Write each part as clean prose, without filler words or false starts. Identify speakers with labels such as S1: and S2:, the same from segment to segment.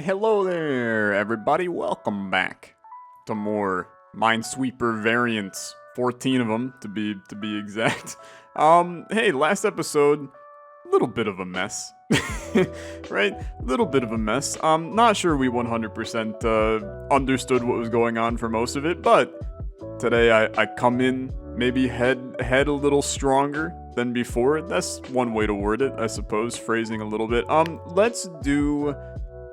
S1: Hello there, everybody. Welcome back to more Minesweeper Variants. 14 of them, to be exact. Hey, last episode, little bit of a mess. Right? Little bit of a mess. Not sure we 100% understood what was going on for most of it, but today I come in maybe head a little stronger than before. That's one way to word it, I suppose, phrasing a little bit.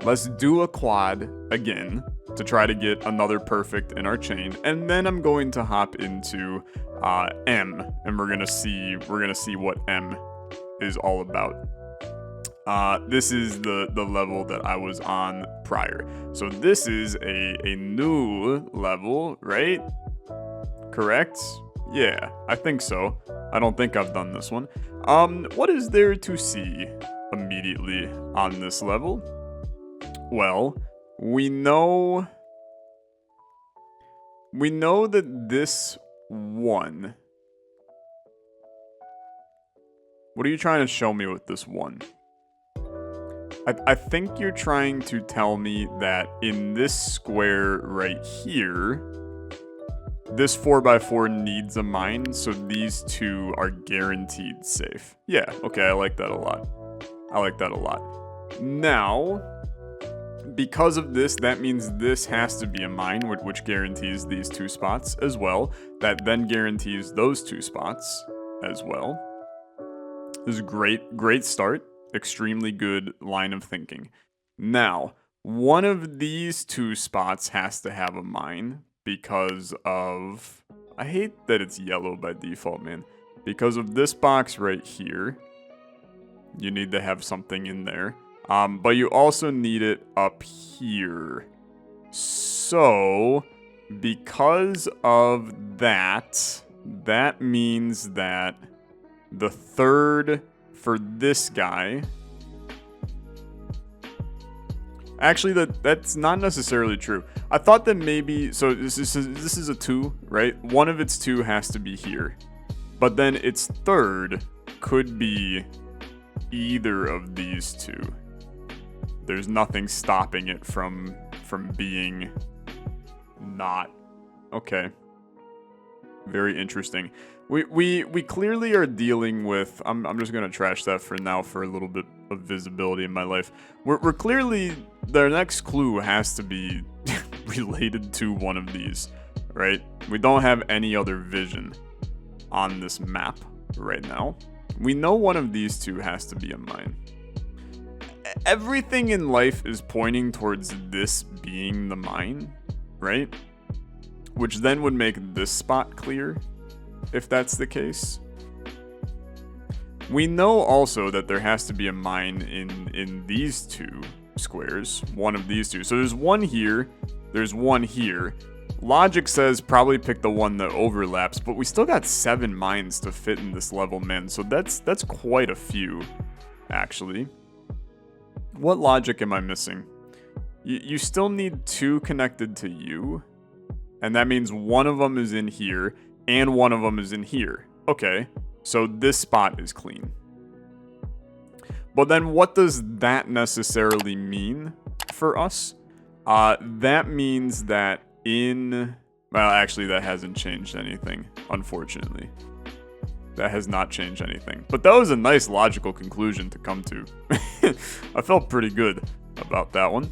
S1: Let's do a quad again to try to get another perfect in our chain, and then I'm going to hop into M, and we're gonna see what M is all about. This is the level that I was on prior, so this is a new level, right? Correct? Yeah, I think so. I don't think I've done this one. What is there to see immediately on this level? Well, we know that this one... What are you trying to show me with this one? I think you're trying to tell me that in this square right here, this 4x4 needs a mine, so these two are guaranteed safe. Yeah, okay, I like that a lot. Now, because of this, that means this has to be a mine, which guarantees these two spots as well. That then guarantees those two spots as well. This is a great start. Extremely good line of thinking. Now, one of these two spots has to have a mine because of... I hate that it's yellow by default, man. Because of this box right here, you need to have something in there. But you also need it up here. So, because of that, that means that the third for this guy... Actually, that's not necessarily true. I thought that maybe... So, this is a 2, right? One of its 2 has to be here. But then its third could be either of these two. There's nothing stopping it from being not. Okay. Very interesting. We clearly are dealing with... I'm just going to trash that for now for a little bit of visibility in my life. We're clearly... Their next clue has to be related to one of these, right? We don't have any other vision on this map right now. We know one of these two has to be a mine. Everything in life is pointing towards this being the mine, right? Which then would make this spot clear, if that's the case. We know also that there has to be a mine in these two squares, one of these two. So there's one here, there's one here. Logic says probably pick the one that overlaps, but we still got 7 mines to fit in this level, man. So that's quite a few, actually. What logic am I missing? You still need 2 connected to you, and that means one of them is in here, and one of them is in here. Okay, so this spot is clean. But then what does that necessarily mean for us? That means that in... Well, actually, that hasn't changed anything, unfortunately. That has not changed anything. But that was a nice logical conclusion to come to. I felt pretty good about that one.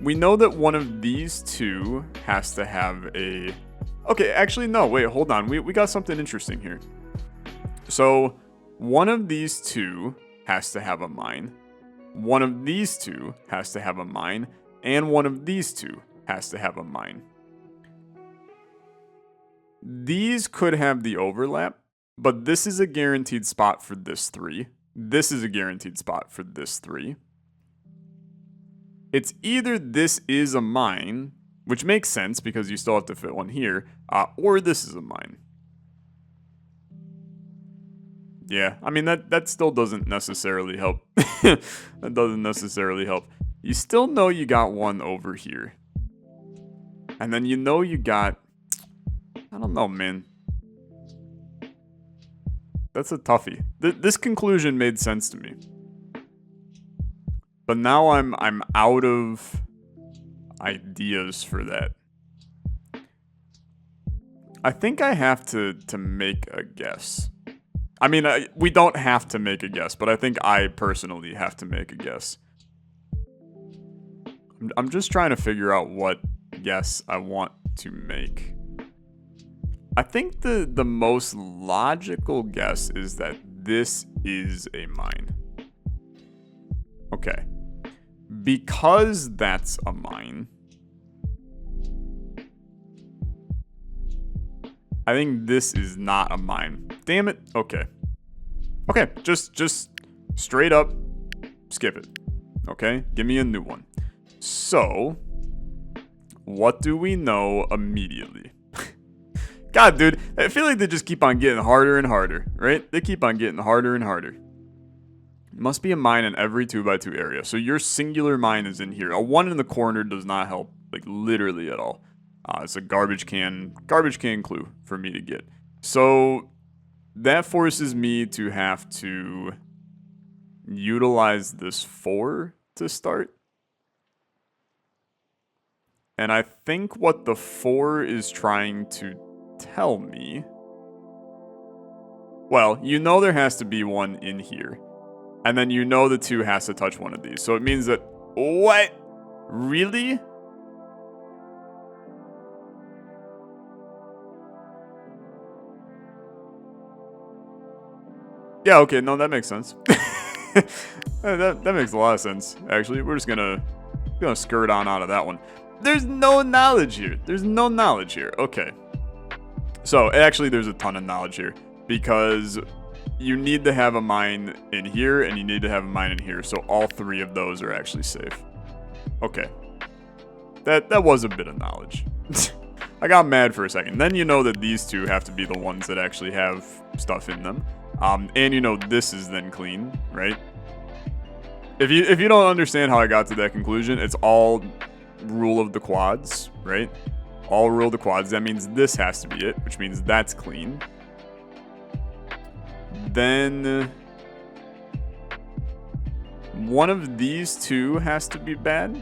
S1: We know that one of these two has to have a... Okay, actually, no, wait, hold on. We got something interesting here. So, one of these two has to have a mine. One of these two has to have a mine. And one of these two has to have a mine. These could have the overlap, but this is a guaranteed spot for this 3. This is a guaranteed spot for this 3. It's either this is a mine, which makes sense because you still have to fit one here, or this is a mine. Yeah, I mean, that still doesn't necessarily help. That doesn't necessarily help. You still know you got one over here. And then you know you got... I don't know, man. That's a toughie. This conclusion made sense to me. But now I'm out of ideas for that. I think I have to make a guess. I mean, we don't have to make a guess, but I think I personally have to make a guess. I'm just trying to figure out what guess I want to make. I think the most logical guess is that this is a mine. Okay. Because that's a mine, I think this is not a mine. Damn it. Okay. Okay, just straight up skip it. Okay? Give me a new one. So, what do we know immediately? God, dude, I feel like they just keep on getting harder and harder, right? They keep on getting harder and harder. Must be a mine in every 2x2 area. So your singular mine is in here. A 1 in the corner does not help, like, literally at all. It's a garbage can clue for me to get. So that forces me to have to utilize this 4 to start. And I think what the 4 is trying to tell me... Well, you know there has to be one in here. And then you know the 2 has to touch one of these. So it means that... What? Really? Yeah, okay, no, that makes sense. that makes a lot of sense, actually. We're just gonna skirt on out of that one. There's no knowledge here. There's no knowledge here. Okay. So, actually, there's a ton of knowledge here. Because you need to have a mine in here, and you need to have a mine in here. So all 3 of those are actually safe. Okay. That was a bit of knowledge. I got mad for a second. Then you know that these 2 have to be the ones that actually have stuff in them. And you know this is then clean, right? If you don't understand how I got to that conclusion, it's all rule of the quads, right? All rule of the quads. That means this has to be it, which means that's clean. Then one of these 2 has to be bad,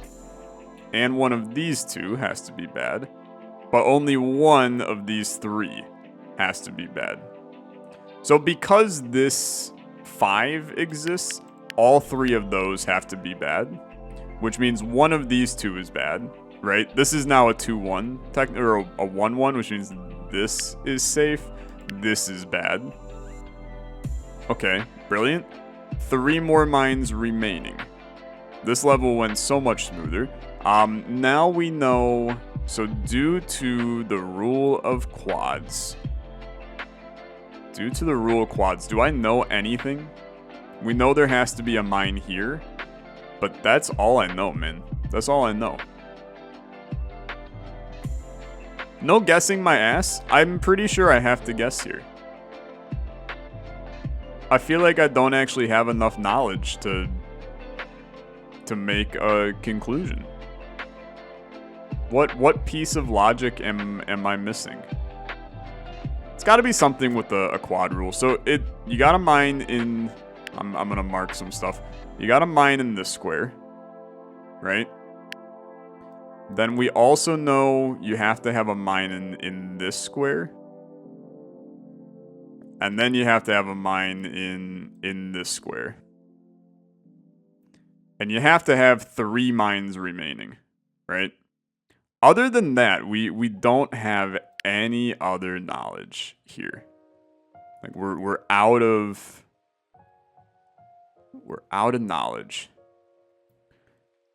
S1: and one of these 2 has to be bad, but only one of these 3 has to be bad. So because this 5 exists, all 3 of those have to be bad, which means one of these 2 is bad, right? This is now a 2-1, or a 1-1, which means this is safe, this is bad. Okay, brilliant. 3 more mines remaining. This level went so much smoother. Now we know, so due to the rule of quads, do I know anything? We know there has to be a mine here, but that's all I know, man. That's all I know. No guessing my ass. I'm pretty sure I have to guess here. I feel like I don't actually have enough knowledge to make a conclusion. What piece of logic am I missing? It's got to be something with a quad rule. So you got to mine in... I'm going to mark some stuff. You got to mine in this square, right? Then we also know you have to have a mine in this square. And then you have to have a mine in this square. And you have to have 3 mines remaining, right? Other than that, we don't have any other knowledge here. Like we're out of knowledge.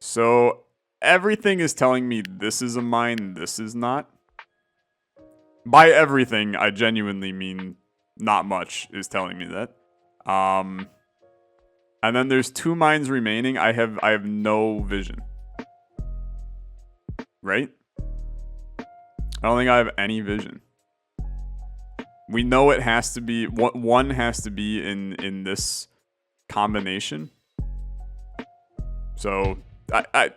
S1: So everything is telling me this is a mine, this is not. By everything, I genuinely mean not much is telling me that. And then there's 2 mines remaining. I have no vision. Right? I don't think I have any vision. We know it has to be... One has to be in this combination. So,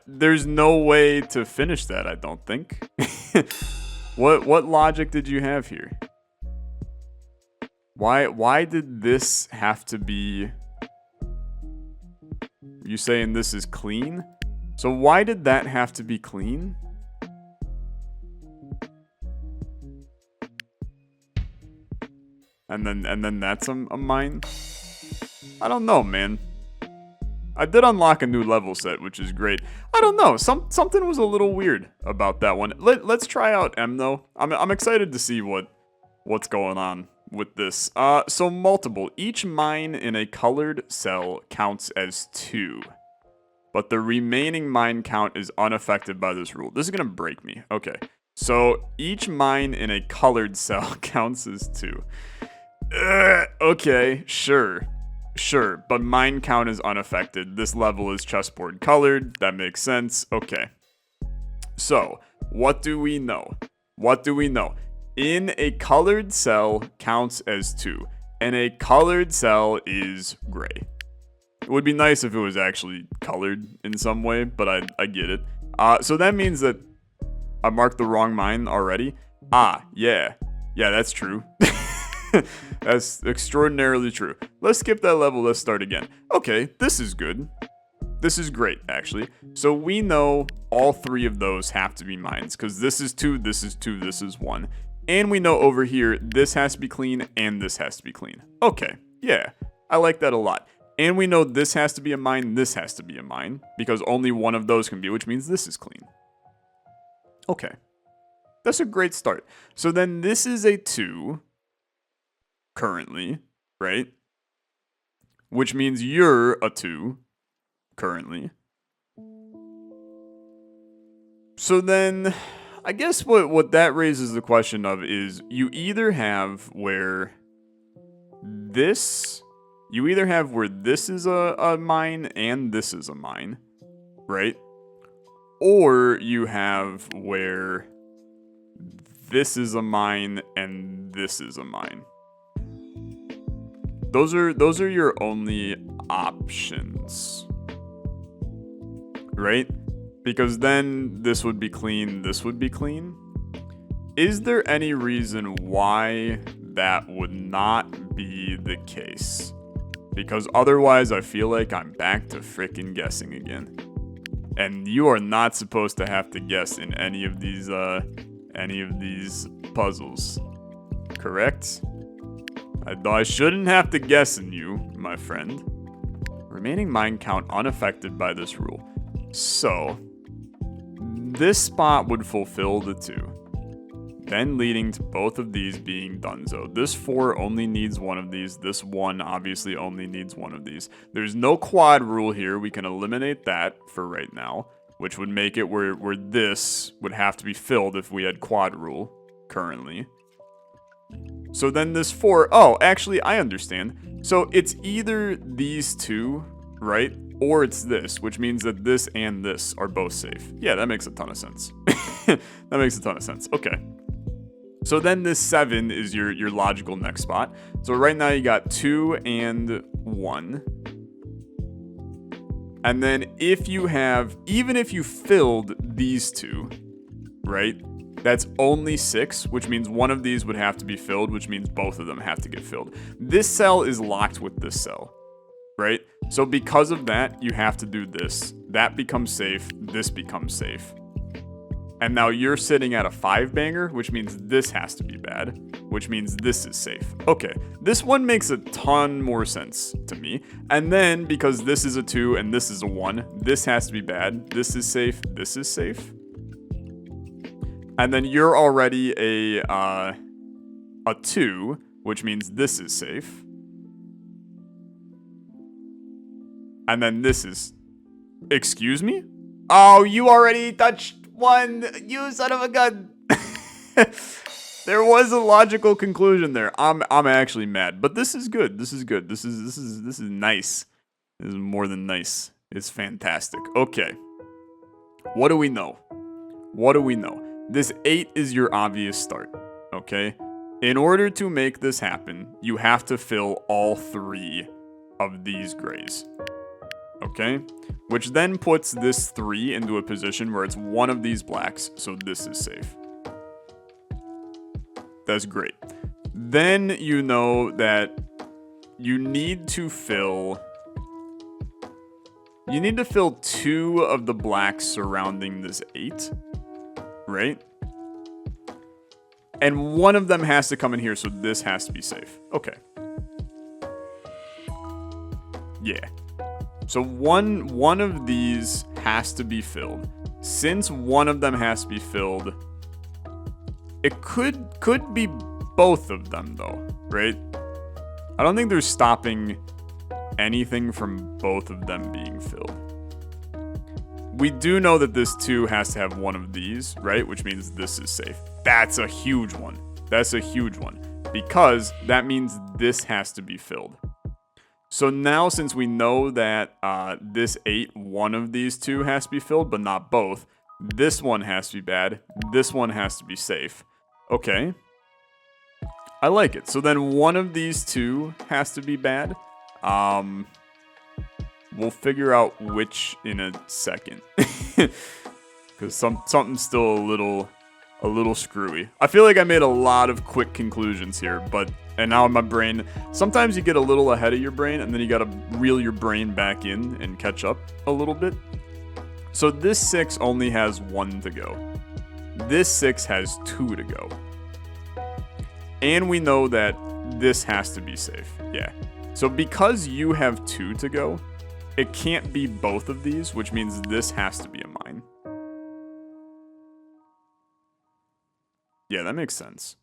S1: there's no way to finish that, I don't think. What logic did you have here? Why did this have to be... You saying this is clean? So why did that have to be clean? And then that's a mine? I don't know, man. I did unlock a new level set, which is great. I don't know. Something was a little weird about that one. Let's try out M though. I'm excited to see what's going on with this. So multiple. Each mine in a colored cell counts as 2. But the remaining mine count is unaffected by this rule. This is gonna break me. Okay. So each mine in a colored cell counts as 2. Okay, sure, but mine count is unaffected. This level is chessboard colored. That makes sense. Okay. So, what do we know? In a colored cell counts as 2, and a colored cell is gray. It would be nice if it was actually colored in some way, but I get it. So that means that I marked the wrong mine already. Yeah, that's true. That's extraordinarily true. Let's skip that level. Let's start again. Okay, this is good. This is great, actually. So we know all 3 of those have to be mines, because this is 2, this is 2, this is 1. And we know over here, this has to be clean, and this has to be clean. Okay, yeah, I like that a lot. And we know this has to be a mine, this has to be a mine, because only one of those can be, which means this is clean. Okay, that's a great start. So then this is a 2... currently, right? Which means you're a 2 currently. So then I guess what that raises the question of is you either have where this is a mine and this is a mine, right? Or you have where this is a mine and this is a mine. Those are your only options, right? Because then this would be clean, this would be clean. Is there any reason why that would not be the case? Because otherwise I feel like I'm back to frickin' guessing again. And you are not supposed to have to guess in any of these puzzles. Correct? I shouldn't have to guess in you, my friend. Remaining mine count unaffected by this rule. So, this spot would fulfill the 2. Then leading to both of these being donezo. This 4 only needs one of these. This 1 obviously only needs one of these. There's no quad rule here. We can eliminate that for right now, which would make it where this would have to be filled if we had quad rule currently. So then this 4, oh, actually, I understand. So it's either these 2, right? Or it's this, which means that this and this are both safe. Yeah, that makes a ton of sense. That makes a ton of sense. Okay. So then this 7 is your logical next spot. So right now you got 2 and 1. And then even if you filled these 2, right? That's only 6, which means one of these would have to be filled, which means both of them have to get filled. This cell is locked with this cell, right? So because of that, you have to do this. That becomes safe, this becomes safe. And now you're sitting at a 5-banger, which means this has to be bad, which means this is safe. Okay, this one makes a ton more sense to me. And then, because this is a 2 and this is a 1, this has to be bad, this is safe, this is safe. And then you're already a 2, which means this is safe. And then this is... Excuse me? Oh, you already touched 1, you son of a gun. There was a logical conclusion there. I'm actually mad, but this is good. This is good. This is nice. This is more than nice. It's fantastic. Okay. What do we know? This 8 is your obvious start, okay? In order to make this happen, you have to fill all 3 of these grays, okay? Which then puts this 3 into a position where it's one of these blacks, so this is safe. That's great. Then you know that you need to fill You need to fill 2 of the blacks surrounding this 8, right? And one of them has to come in here, so this has to be safe. Okay. Yeah. So one of these has to be filled. Since one of them has to be filled, it could be both of them though, right? I don't think they're stopping anything from both of them being filled. We do know that this 2 has to have one of these, right? Which means this is safe. That's a huge one. That's a huge one. Because that means this has to be filled. So now since we know that this 8, one of these 2 has to be filled, but not both. This one has to be bad. This one has to be safe. Okay. I like it. So then one of these 2 has to be bad. We'll figure out which in a second. Because something's still a little screwy. I feel like I made a lot of quick conclusions here, and now in my brain, sometimes you get a little ahead of your brain, and then you gotta reel your brain back in and catch up a little bit. So this 6 only has 1 to go. This 6 has 2 to go. And we know that this has to be safe. Yeah. So because you have 2 to go, it can't be both of these, which means this has to be a mine. Yeah, that makes sense.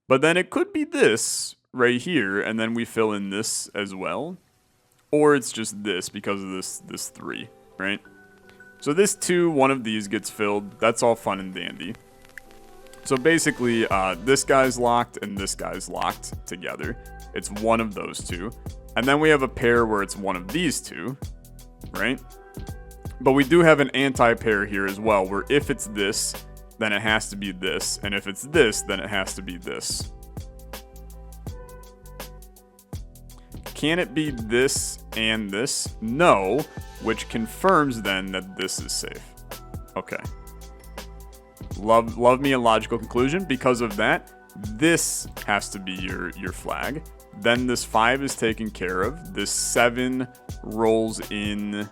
S1: But then it could be this right here, and then we fill in this as well. Or it's just this because of this 3, right? So this 2, one of these gets filled. That's all fun and dandy. So basically, this guy's locked and this guy's locked together. It's one of those 2. And then we have a pair where it's one of these 2, right? But we do have an anti-pair here as well, where if it's this, then it has to be this. And if it's this, then it has to be this. Can it be this and this? No, which confirms then that this is safe. Okay. Love me a logical conclusion. Because of that, this has to be your flag. Then this 5 is taken care of. This 7 rolls in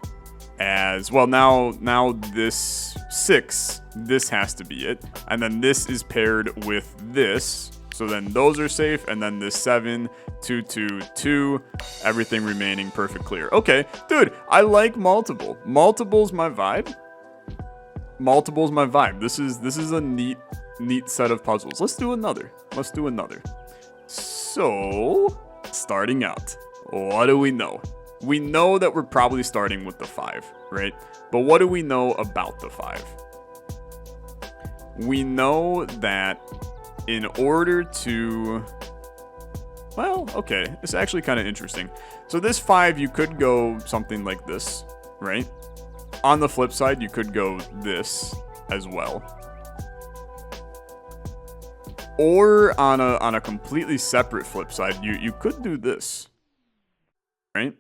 S1: as, well, now this 6, this has to be it. And then this is paired with this. So then those are safe. And then this 7, 2, 2, 2, everything remaining perfect clear. Okay, dude, I like multiple. Multiple's my vibe. Multiple's my vibe. This is a neat set of puzzles. Let's do another. So, starting out, what do we know? We know that we're probably starting with the 5, right? But what do we know about the 5? We know that in order to... Well, okay, it's actually kind of interesting. So this 5, you could go something like this, right? On the flip side, you could go this as well. Or on a completely separate flip side, you could do this, right?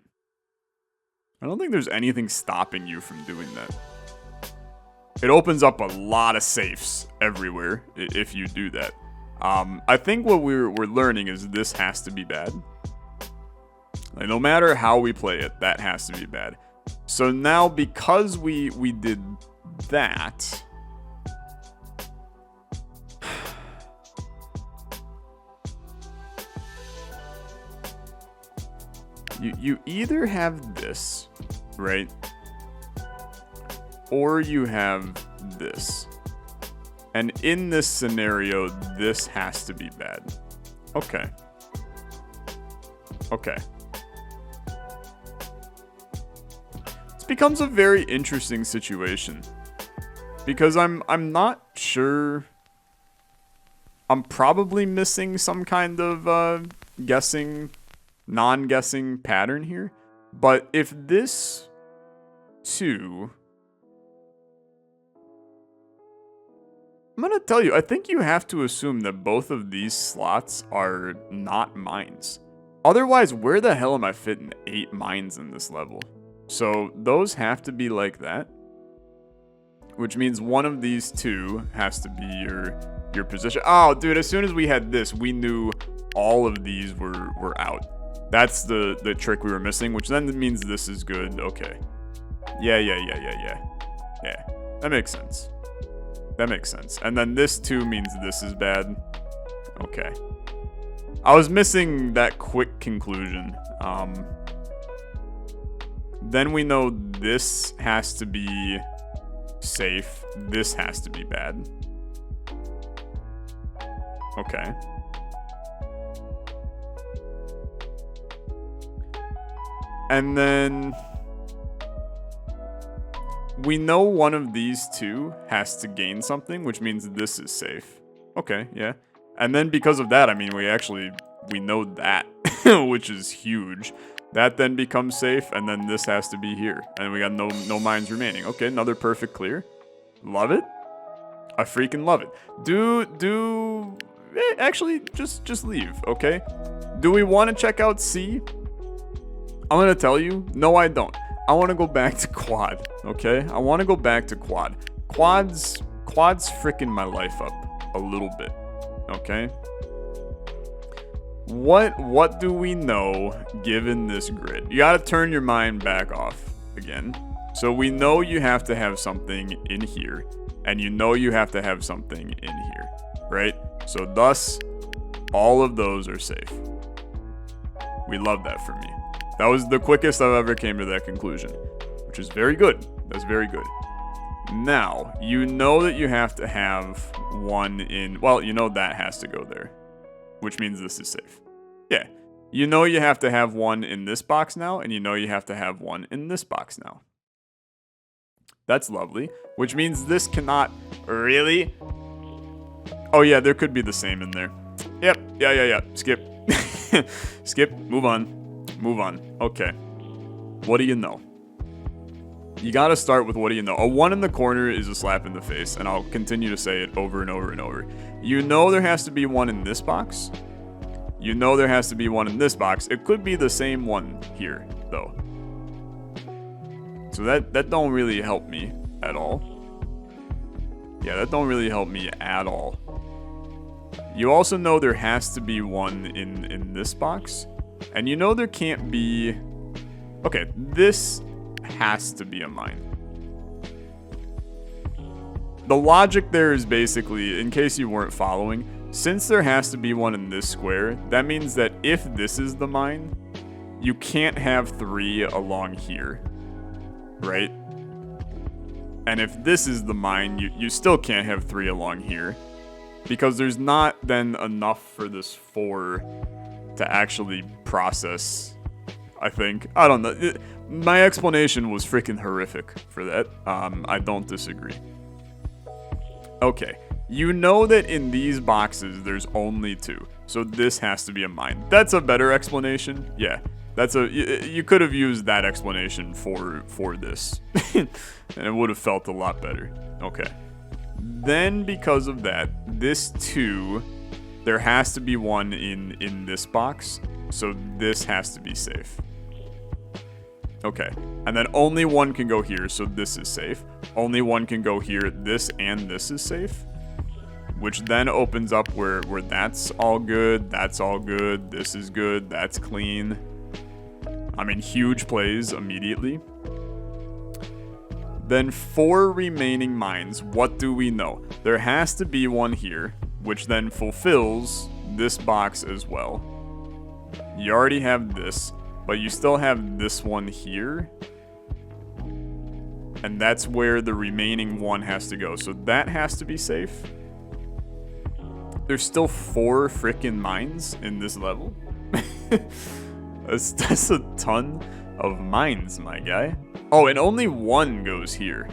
S1: I don't think there's anything stopping you from doing that. It opens up a lot of safes everywhere if you do that. I think what we're learning is this has to be bad. Like, no matter how we play it, that has to be bad. So now, because we did that... You either have this, right? Or you have this. And in this scenario, this has to be bad. Okay. Okay. This becomes a very interesting situation. Because I'm not sure... I'm probably missing some kind of non-guessing pattern here. But if this 2... I'm gonna tell you, I think you have to assume that both of these slots are not mines. Otherwise, where the hell am I fitting 8 mines in this level? So those have to be like that. Which means one of these 2 has to be your position. Oh, dude, as soon as we had this, we knew all of these were out. That's the trick we were missing, which then means this is good. Okay. Yeah. Yeah, that makes sense. That makes sense. And then this too means this is bad. Okay. I was missing that quick conclusion. Then we know this has to be safe. This has to be bad. Okay. And then we know one of these two has to gain something, which means this is safe. Okay, yeah. And then because of that, I mean, we know that, which is huge. That then becomes safe, and then this has to be here. And we got no mines remaining. Okay, another perfect clear. Love it. I freaking love it. Actually, just leave, okay? Do we want to check out C? I'm gonna tell you, no I don't. I want to go back to quad, okay? I want to go back to quad. Quad's freaking my life up a little bit, okay? What do we know given this grid? You gotta turn your mind back off again. So we know you have to have something in here, and you know you have to have something in here, right? So thus, all of those are safe. We love that for me. That was the quickest I've ever came to that conclusion, which is very good. That's very good. Now, you know that you have to have one in, well, you know that has to go there, which means this is safe. Yeah. You know you have to have one in this box now, and you know you have to have one in this box now. That's lovely, which means this cannot really... Oh yeah, there could be the same in there. Yep, yeah. Skip. Skip, move on. Move on. Okay. What do you know? You gotta start with what do you know. A 1 in the corner is a slap in the face, and I'll continue to say it over and over and over. You know there has to be one in this box. You know there has to be one in this box. It could be the same one here, though. So that don't really help me at all. Yeah, that don't really help me at all. You also know there has to be one in this box. And you know there can't be... Okay, this has to be a mine. The logic there is basically, in case you weren't following, since there has to be one in this square, that means that if this is the mine, you can't have 3 along here, right? And if this is the mine, you still can't have 3 along here, because there's not then enough for this 4 to actually process, I think. I don't know. My explanation was freaking horrific for that. I don't disagree. Okay. You know that in these boxes, there's only 2. So this has to be a mine. That's a better explanation. Yeah. You could have used that explanation for this. And it would have felt a lot better. Okay. Then because of that, this 2... There has to be one in this box, so this has to be safe. Okay, and then only one can go here, so this is safe. Only one can go here, this and this is safe. Which then opens up where that's all good, this is good, that's clean. I mean, huge plays immediately. Then 4 remaining mines, what do we know? There has to be one here, which then fulfills this box as well. You already have this, but you still have this one here. And that's where the remaining one has to go. So that has to be safe. There's still 4 frickin' mines in this level. That's a ton of mines, my guy. Oh, and only 1 goes here.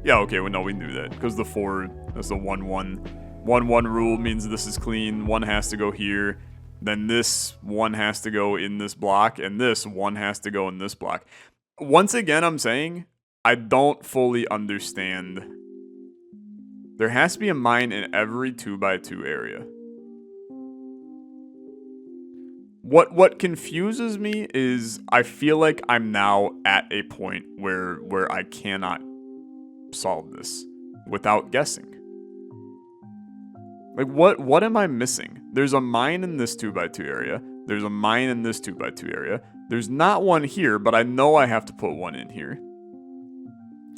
S1: Yeah, okay, well, no, we knew that. Because the 4, that's the 1-1. 1-1 rule means this is clean. 1 has to go here. Then this 1 has to go in this block. And this 1 has to go in this block. Once again, I'm saying, I don't fully understand. There has to be a mine in every 2x2 area. What confuses me is I feel like I'm now at a point where I cannot solve this without guessing. Like, what am I missing? There's a mine in this 2x2 area. There's a mine in this 2x2 area. There's not one here, but I know I have to put one in here.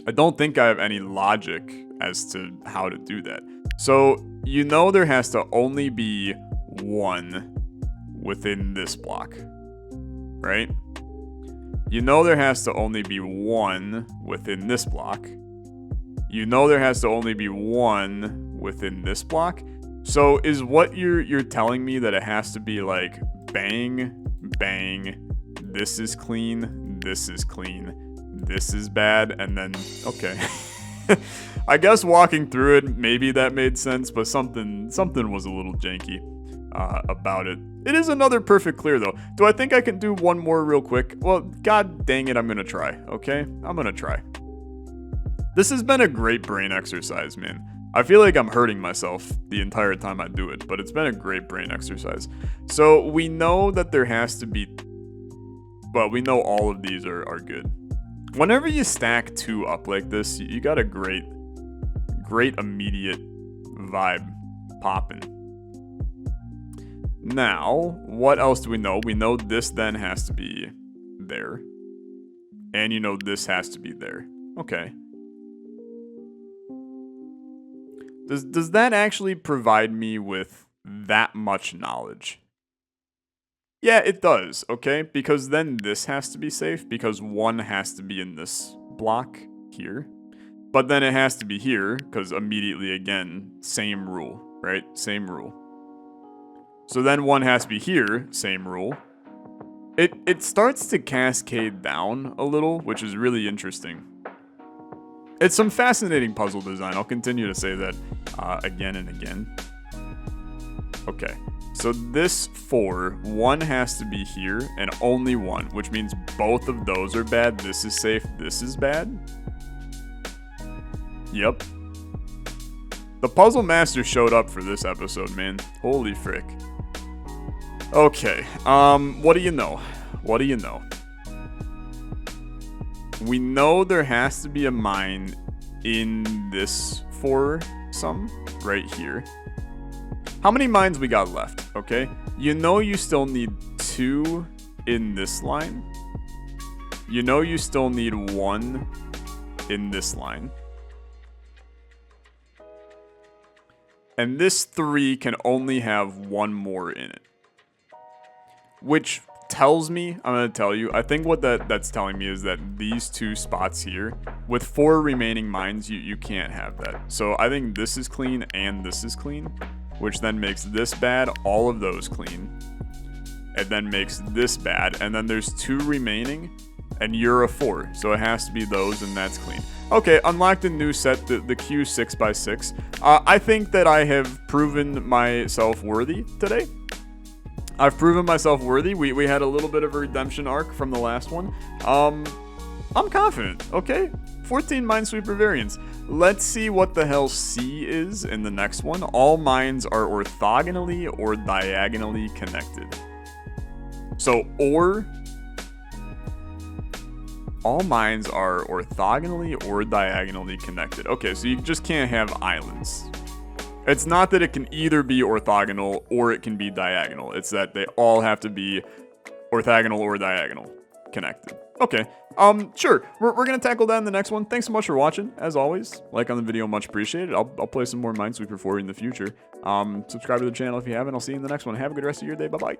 S1: I don't think I have any logic as to how to do that. So, you know there has to only be one within this block, right? You know there has to only be one within this block. You know there has to only be one within this block. So is what you're telling me that it has to be like bang, bang, this is clean, this is clean, this is bad, and then, okay. I guess walking through it, maybe that made sense, but something was a little janky about it. It is another perfect clear, though. Do I think I can do one more real quick? Well, god dang it, I'm gonna try, okay? I'm gonna try. This has been a great brain exercise, man. I feel like I'm hurting myself the entire time I do it, but it's been a great brain exercise. So we know that there has to be, well, we know all of these are good. Whenever you stack two up like this, you got a great immediate vibe popping. Now, what else do we know? We know this then has to be there. And you know this has to be there. Okay. Does that actually provide me with that much knowledge? Yeah, it does, okay? Because then this has to be safe, because one has to be in this block here. But then it has to be here, because immediately, again, same rule, right? Same rule. So then one has to be here, same rule. It starts to cascade down a little, which is really interesting. It's some fascinating puzzle design. I'll continue to say that again and again. Okay, so this 4, one has to be here, and only one, which means both of those are bad. This is safe, this is bad. Yep. The Puzzle Master showed up for this episode, man. Holy frick. Okay, what do you know? What do you know? We know there has to be a mine in this foursome right here. How many mines we got left, okay? You know you still need 2 in this line. You know you still need 1 in this line. And this 3 can only have 1 more in it. Which tells me, I'm going to tell you, I think what that's telling me is that these 2 spots here, with 4 remaining mines, you can't have that. So I think this is clean and this is clean, which then makes this bad, all of those clean. It then makes this bad, and then there's 2 remaining, and you're a 4, so it has to be those, and that's clean. Okay, unlocked a new set, the Q 6x6. I think that I have proven myself worthy today. I've proven myself worthy. We had a little bit of a redemption arc from the last one. I'm confident, okay? 14 Minesweeper Variants. Let's see what the hell C is in the next one. All mines are orthogonally or diagonally connected. So, all mines are orthogonally or diagonally connected. Okay, so you just can't have islands. It's not that it can either be orthogonal or it can be diagonal. It's that they all have to be orthogonal or diagonal connected. Okay, sure. We're going to tackle that in the next one. Thanks so much for watching. As always, like on the video, much appreciated. I'll play some more Minesweeper for you in the future. Subscribe to the channel if you haven't. I'll see you in the next one. Have a good rest of your day. Bye-bye.